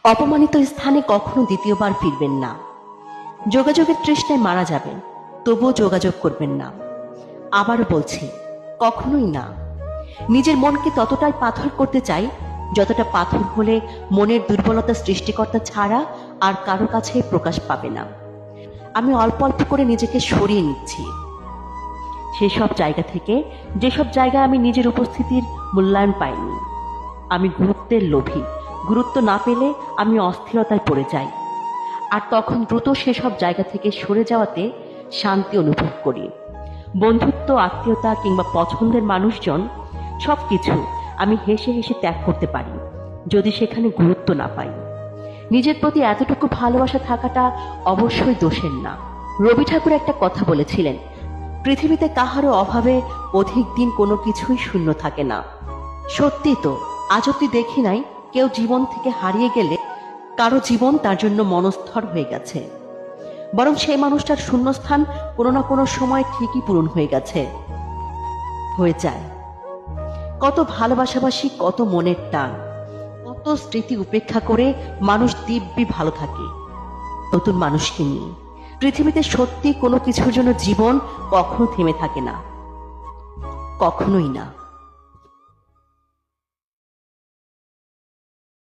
অপমানিত স্থানে কখনো দ্বিতীয়বার ফিরবেন না। যোগাযোগের তৃষ্ণায় মারা যাবেন, তবুও যোগাযোগ করবেন না। আবারও বলছি, কখনোই না। নিজের মনকে ততটাই পাথর করতে চাই যতটা পাথর হলে মনের দুর্বলতা সৃষ্টিকর্তা ছাড়া আর কারো কাছে প্রকাশ পাবে না। আমি অল্প অল্প করে নিজেকে সরিয়ে নিচ্ছি সেসব জায়গা থেকে, যেসব জায়গায় আমি নিজের উপস্থিতির মূল্যায়ন পাইনি। আমি গুরুত্বের লোভী, গুরুত্ব না পেলে আমি অস্থিরতায় পড়ে যাই, আর তখন দ্রুত সেসব জায়গা থেকে সরে যাওয়াতে শান্তি অনুভব করি। বন্ধুত্ব, আত্মীয়তা কিংবা পছন্দের মানুষজন, সবকিছু আমি হেসে হেসে ত্যাগ করতে পারি যদি সেখানে গুরুত্ব না পাই। নিজের প্রতি এতটুকু ভালোবাসা থাকাটা অবশ্যই দোষের না। রবি ঠাকুর একটা কথা বলেছিলেন, পৃথিবীতে কাহারও অভাবে অধিক দিন কোনো কিছুই শূন্য থাকে না। সত্যি তো, আজ অব্দি দেখি নাই কেউ জীবন থেকে হারিয়ে গেলে কারো জীবন তার জন্য মনস্থর হয়ে গেছে। বরং সেই মানুষটার শূন্যস্থান কোনো না কোনো সময় ঠিকই পূরণ হয়ে গেছে, হয়ে যায়। কত ভালোবাসাবাসি, কত মনের টান, কত স্মৃতি উপেক্ষা করে মানুষ দিব্যি ভালো থাকে নতুন মানুষকে নিয়ে। পৃথিবীতে সত্যি কোনো কিছুর জন্য জীবন কখনো থেমে থাকে না, কখনোই না।